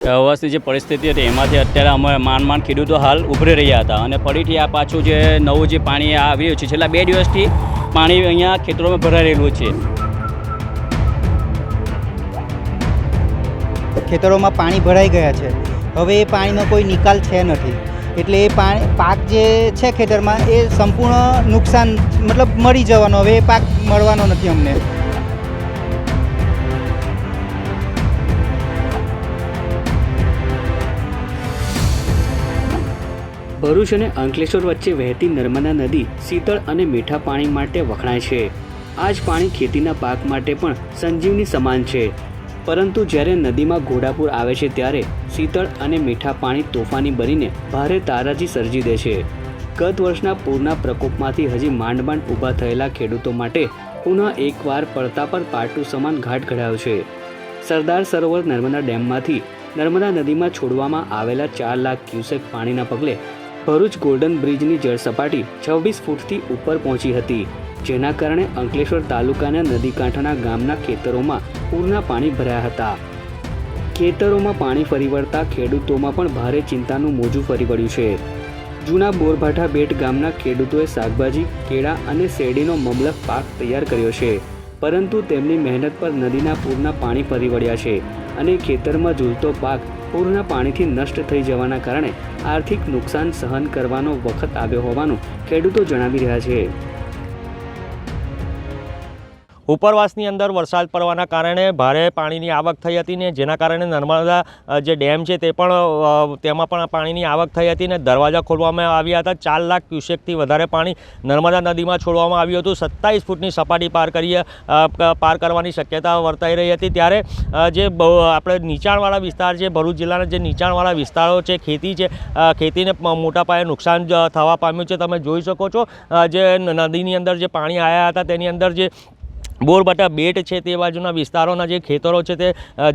વ્યવસ્થિત જે પરિસ્થિતિ હતી એમાંથી અત્યારે અમે માંડ ખેડૂતો હાલ ઉભરી રહ્યા હતા અને ફરીથી આ પાછું જે નવું જે પાણી આવી રહ્યું છે છેલ્લા 2 દિવસથી પાણી અહીંયા ખેતરોમાં ભરાઈ રહેલું છે। ખેતરોમાં પાણી ભરાઈ ગયા છે, હવે એ પાણીનો કોઈ નિકાલ છે નથી, એટલે એ પાક જે છે ખેતરમાં એ સંપૂર્ણ નુકસાન મતલબ મરી જવાનો, હવે એ પાક મળવાનો નથી અમને। ભરૂચ અને અંકલેશ્વર વચ્ચે વહેતી નર્મદા નદી શીતળ અને મીઠા પાણી માટે વખણાય છે। આ જ પાણી ખેતીના પાક માટે પણ સંજીવની સમાન છે, પરંતુ જ્યારે નદીમાં ઘોડાપૂર આવે છે ત્યારે શીતળ અને મીઠા પાણી તોફાની બનીને ભારે તારાજી સર્જી દે છે। ગત વર્ષના પૂરના પ્રકોપમાંથી હજી માંડ ઊભા થયેલા ખેડૂતો માટે પુનઃ એકવાર પડતા પર પાટું સમાન ઘાટ ઘડાયો છે। સરદાર સરોવર નર્મદા ડેમમાંથી નર્મદા નદીમાં છોડવામાં આવેલા 4 લાખ ક્યુસેક પાણીના પગલે ભરૂચ ગોલ્ડન બ્રિજની જળ સપાટી 26 ફૂટથી ઉપર પહોંચી હતી, જેના કારણે અંકલેશ્વર તાલુકાના નદીકાંઠાના ગામના ખેતરોમાં પૂરના પાણી ભરાયા હતા। ખેતરોમાં પાણી ફરી વળતા ખેડૂતોમાં પણ ભારે ચિંતાનું મોજું ફરી વળ્યું છે। જૂના બોરભાઠા બેટ ગામના ખેડૂતોએ શાકભાજી, કેળા અને શેરડીનો મબલખ પાક તૈયાર કર્યો છે, પરંતુ તેમની મહેનત પર નદીના પૂરના પાણી ફરી વળ્યા છે અને ખેતરમાં ઝૂલતો પાક પૂરના પાણીથી નષ્ટ થઈ જવાના કારણે આર્થિક નુકસાન સહન કરવાનો વખત આવ્યો હોવાનું ખેડૂતો જણાવી રહ્યા છે। ઉપરવાસની અંદર વરસાદ પડવાના કારણે ભારે પાણીની આવક થઈ હતી ને જેના કારણે નર્મદા જે ડેમ છે તે પણ તેમાં પણ પાણીની આવક થઈ હતી ને દરવાજા ખોલવામાં આવ્યા હતા। 4 લાખ ક્યુસેકથી વધારે પાણી નર્મદા નદીમાં છોડવામાં આવ્યું હતું। 27 ફૂટની સપાટી પાર કરવાની શક્યતા વર્તાઈ રહી હતી। ત્યારે જે આપણે નીચાણવાળા વિસ્તાર છે, ભરૂચ જિલ્લાના જે નીચાણવાળા વિસ્તારો છે, ખેતી છે, ખેતીને મોટા પાયે નુકસાન થવા પામ્યું છે। તમે જોઈ શકો છો જે નદીની અંદર જે પાણી આવ્યા હતા તેની અંદર જે બોરભાઠા બેટ છે તે બાજુના વિસ્તારોના જે ખેતરો છે તે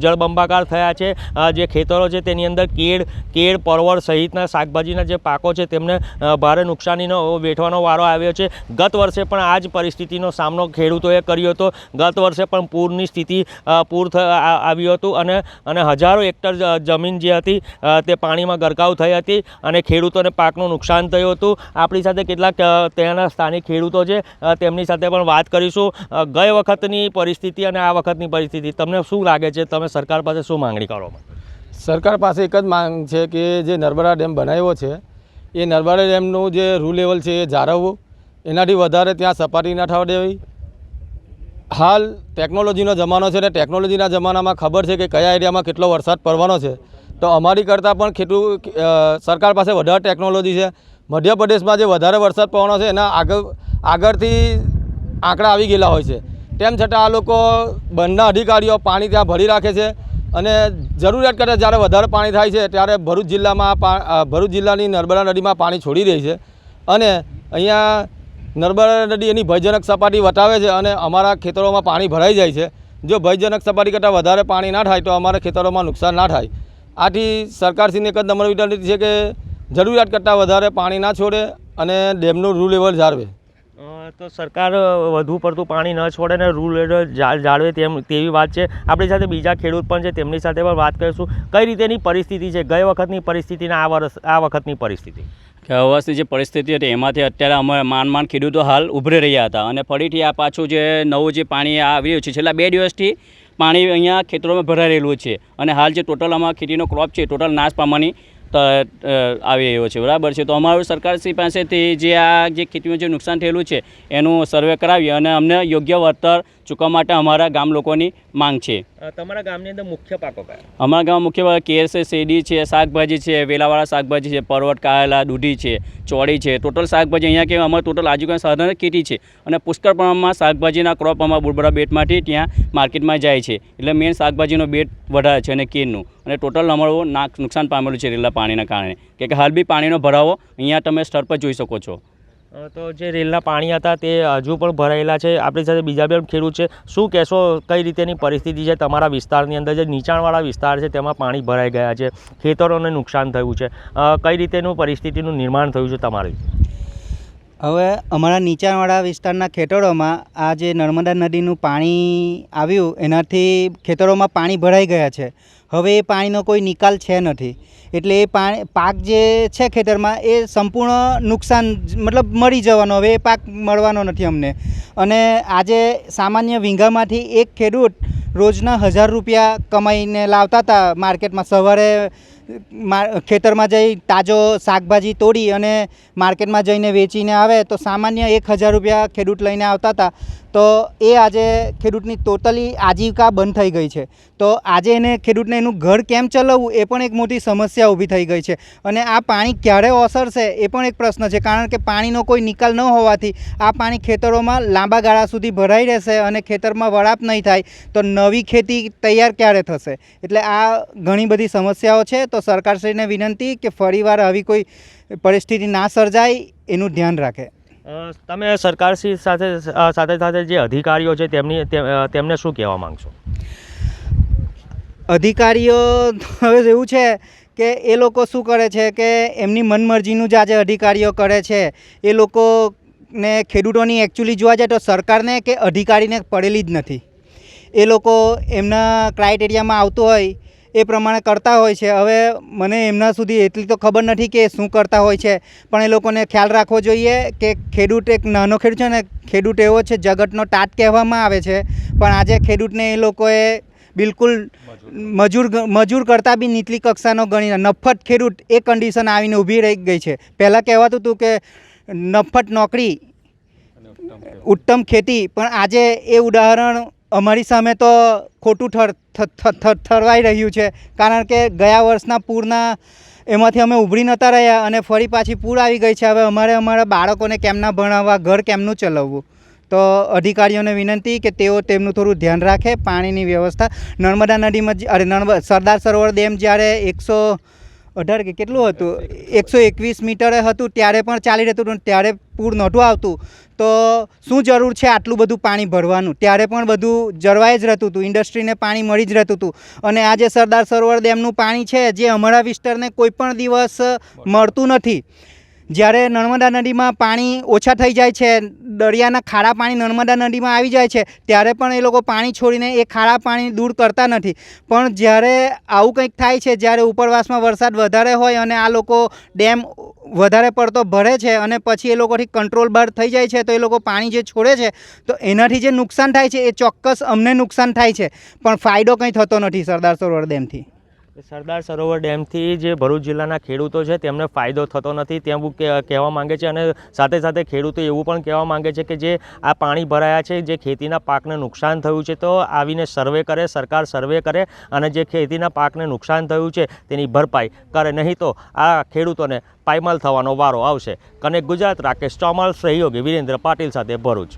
જળબંબાકાર થયા છે। જે ખેતરો છે તેની અંદર કેળ, પરવળ સહિતના શાકભાજીના જે પાકો છે તેમને ભારે નુકસાનીનો વેઠવાનો વારો આવ્યો છે। ગત વર્ષે પણ આ જ પરિસ્થિતિનો સામનો ખેડૂતોએ કર્યો હતો। ગત વર્ષે પણ પૂરની સ્થિતિ આવ્યું હતું અને હજારો હેક્ટર જમીન જે હતી તે પાણીમાં ગરકાવ થઈ હતી અને ખેડૂતોને પાકનું નુકસાન થયું હતું। આપણી સાથે કેટલાક ત્યાંના સ્થાનિક ખેડૂતો છે તેમની સાથે પણ વાત કરીશું। ગઈ વખતની પરિસ્થિતિ અને આ વખતની પરિસ્થિતિ તમને શું લાગે છે? તમે સરકાર પાસે શું માંગણી કરો? સરકાર પાસે એક જ માંગ છે કે જે નર્મદા ડેમ બનાવ્યો છે એ નર્મદા ડેમનું જે રૂ લેવલ છે એ જાળવવું, એનાથી વધારે ત્યાં સપાટી ના થવા દેવી। હાલ ટેકનોલોજીનો જમાનો છે ને ટેકનોલોજીના જમાનામાં ખબર છે કે કયા એરિયામાં કેટલો વરસાદ પડવાનો છે, તો અમારી કરતાં પણ સરકાર પાસે વધારે ટેકનોલોજી છે। મધ્યપ્રદેશમાં જે વધારે વરસાદ પડવાનો છે એના આગળથી આંકડા આવી ગયેલા હોય છે, તેમ છતાં આ લોકો બંધના અધિકારીઓ પાણી ત્યાં ભરી રાખે છે અને જરૂરિયાત કરતાં જ્યારે વધારે પાણી થાય છે ત્યારે ભરૂચ જિલ્લાની નર્મદા નદીમાં પાણી છોડી રહી છે અને અહીંયા નર્મદા નદી એની ભયજનક સપાટી વટાવે છે અને અમારા ખેતરોમાં પાણી ભરાઈ જાય છે। જો ભયજનક સપાટી કરતાં વધારે પાણી ના થાય તો અમારા ખેતરોમાં નુકસાન ના થાય। આથી સરકારશ્રીને એક જ નમ્ર વિનંતી છે કે જરૂરિયાત કરતાં વધારે પાણી ના છોડે અને ડેમનું રૂ લેવલ જાળવે। તો સરકાર વધુ પડતું પાણી ન છોડે ને રૂલ જાળવે તેવી વાત છે। આપણી સાથે બીજા ખેડૂત પણ છે, તેમની સાથે પણ વાત કરીશું। કઈ રીતેની પરિસ્થિતિ છે ગઈ વખતની પરિસ્થિતિ અને આ વખતની પરિસ્થિતિ? વ્યવસ્થિત જે પરિસ્થિતિ હતી એમાંથી અત્યારે અમે માંડ ખેડૂતો હાલ ઉભરી રહ્યા હતા અને ફરીથી આ પાછું જે નવું જે પાણી આવી રહ્યું છે છેલ્લા 2 દિવસથી પાણી અહીંયા ખેતરોમાં ભરાઈ રહેલું છે અને હાલ જે ટોટલ અમારા ખેતીનો ક્રોપ છે ટોટલ નાશ પામવાની આવી રહ્યો છે, બરાબર છે। તો અમારું સરકારશ્રી પાસેથી જે ખેતીમાં જે નુકસાન થયેલું છે એનું સર્વે કરાવી અને અમને યોગ્ય વળતર ચૂકવવા માટે અમારા ગામ લોકોની માંગ છે। તમારા ગામની અંદર મુખ્ય પાકો કયા? અમારા ગામમાં મુખ્ય કેર છે, શેરડી છે, શાકભાજી છે, વેલાવાળા શાકભાજી છે, પરવટ, કારેલા, દૂધી છે, ચોળી છે, ટોટલ શાકભાજી અહીંયા કે અમારે ટોટલ આજુબાજુ સાધારણ ખેતી છે અને પુષ્કળ પ્રમાણમાં શાકભાજીના ક્રોપ અમારા બોરભાઠા બેટમાંથી ત્યાં માર્કેટમાં જાય છે, એટલે મેઇન શાકભાજીનો બેટ વધારે છે અને કેરનું અને ટોટલ અમારું નુકસાન પામેલું છે રેલના પાણીના કારણે, કે હાલ બી પાણીનો ભરાવો અહીંયા તમે સ્થળ પર જોઈ શકો છો। તો જે રેલના પાણી હતા તે હજુ પણ ભરાયેલા છે। આપણી સાથે બીજા બે ખેડૂત છે, શું કહેશો કઈ રીતેની પરિસ્થિતિ છે તમારા વિસ્તારની અંદર? જે નીચાણવાળા વિસ્તાર છે તેમાં પાણી ભરાઈ ગયા છે, ખેતરોને નુકસાન થયું છે, કઈ રીતેનું પરિસ્થિતિનું નિર્માણ થયું છે તમારી? હવે અમારા નીચાણવાળા વિસ્તારના ખેતરોમાં આ જે નર્મદા નદીનું પાણી આવ્યું એનાથી ખેતરોમાં પાણી ભરાઈ ગયા છે, હવે એ પાણીનો કોઈ નિકાલ છે નથી. એટલે એ પાક જે છે ખેતરમાં એ સંપૂર્ણ નુકસાન મતલબ મરી જવાનો, હવે એ પાક મળવાનો નથી અમને. અને આજે સામાન્ય વીંઘામાંથી એક ખેડૂત રોજના 1000 રૂપિયા કમાઈને લાવતા હતા માર્કેટમાં. સવારે ખેતરમાં જઈ તાજો શાકભાજી તોડી અને માર્કેટમાં જઈને વેચીને આવે તો સામાન્ય 1000 રૂપિયા ખેડૂત લઈને આવતા હતા. તો એ આજે ખેડૂતની ટોટલી આજીવિકા બંધ થઈ ગઈ છે. તો આજે ખેડૂતને એનું ઘર કેમ ચલાવવું એ પણ એક મોટી સમસ્યા ઊભી થઈ ગઈ છે. અને આ પાણી ક્યારે ઓસરશે એ પણ એક પ્રશ્ન છે, કારણ કે પાણીનો કોઈ નિકાલ ન હોવાથી આ પાણી ખેતરોમાં લાંબા ગાળા સુધી ભરાઈ રહેશે અને ખેતરમાં વરાપ નહીં થાય તો નવી ખેતી તૈયાર ક્યારે થશે. એટલે આ ઘણી બધી સમસ્યાઓ છે. તો સરકારશ્રીને વિનંતી કે ફરીવાર આવી કોઈ પરિસ્થિતિ ના સર્જાય એનું ધ્યાન રાખે. તમે સરકારશ્રી સાથે જે અધિકારીઓ છે તેમને શું કહેવા માંગશો? અધિકારીઓ હવે એવું છે કે એ લોકો શું કરે છે કે એમની મનમરજીનું જ આજે અધિકારીઓ કરે છે. એ લોકોને ખેડૂતોની એકચ્યુઅલી જોવા જાય તો સરકારને કે અધિકારીને પડેલી જ નથી. એ લોકો એમના ક્રાઇટેરિયામાં આવતું હોય એ પ્રમાણે કરતા હોય છે. હવે મને એમના સુધી એટલી તો ખબર નથી કે શું કરતા હોય છે, પણ એ લોકોને ખ્યાલ રાખવો જોઈએ કે ખેડૂત એક નાનો ખેડૂત છે ને, ખેડૂત એવો છે જગતનો તાત કહેવામાં આવે છે, પણ આજે ખેડૂતને એ લોકોએ બિલકુલ મજૂર કરતાં બી નીચલી કક્ષાનો ગણીને નફ્ફટ ખેડૂત એ કન્ડિશન આવીને ઊભી રહી ગઈ છે. પહેલાં કહેવાતું હતું કે નફ્ફટ નોકરી ઉત્તમ ખેતી, પણ આજે એ ઉદાહરણ અમારી સામે તો ખોટું ઠરવાઈ રહ્યું છે. કારણ કે ગયા વર્ષના પૂરના એમાંથી અમે ઉભરી નહોતા રહ્યા અને ફરી પાછી પૂર આવી ગઈ છે. હવે અમારા બાળકોને કેમના ભણાવવા, ઘર કેમનું ચલાવવું. તો અધિકારીઓને વિનંતી કે તેઓ તેમનું થોડું ધ્યાન રાખે. પાણીની વ્યવસ્થા નર્મદા નદીમાં સરદાર સરોવર ડેમ જ્યારે 118 કે કેટલું હતું 121 મીટરે હતું ત્યારે પણ ચાલી રહેતું હતું, ત્યારે પૂર નહોતું આવતું. તો શું જરૂર છે આટલું બધું પાણી ભરવાનું? ત્યારે પણ બધું જળવાઈ જ રહેતું હતું, ઇન્ડસ્ટ્રીને પાણી મળી જ રહેતું હતું. અને આ જે સરદાર સરોવર ડેમનું પાણી છે જે અમારા વિસ્તારને કોઈ પણ દિવસ મળતું નથી. જ્યારે નર્મદા નદીમાં પાણી ઓછા થઈ જાય છે, દરિયાના ખારા પાણી નર્મદા નદીમાં આવી જાય છે, ત્યારે પણ એ લોકો પાણી છોડીને એ ખારા પાણી દૂર કરતા નથી. પણ જ્યારે આવું કંઈક થાય છે, જ્યારે ઉપરવાસમાં વરસાદ વધારે હોય અને આ લોકો ડેમ વધારે પડતો ભરે છે અને પછી એ લોકોથી કંટ્રોલ બહાર થઈ જાય છે, તો એ લોકો પાણી જે છોડે છે તો એનાથી જે નુકસાન થાય છે એ ચોક્કસ અમને નુકસાન થાય છે, પણ ફાયદો કંઈ થતો નથી સરદાર સરોવર ડેમથી. સરદાર સરોવર ડેમથી જે ભરૂચ જિલ્લાના ખેડૂતો છે તેમને ફાયદો થતો નથી તેવું કહેવા માંગે છે. અને સાથે સાથે ખેડૂતો એવું પણ કહેવા માંગે છે કે જે આ પાણી ભરાયા છે, જે ખેતીના પાકને નુકસાન થયું છે, તો આવીને સર્વે કરે, સરકાર સર્વે કરે અને જે ખેતીના પાકને નુકસાન થયું છે તેની ભરપાઈ કરે, નહીં તો આ ખેડૂતોને પાયમાલ થવાનો વારો આવશે. કનેક્ટ ગુજરાત, રાકેશ ચોમાલ, સહયોગી વિરેન્દ્ર પાટીલ સાથે ભરૂચ.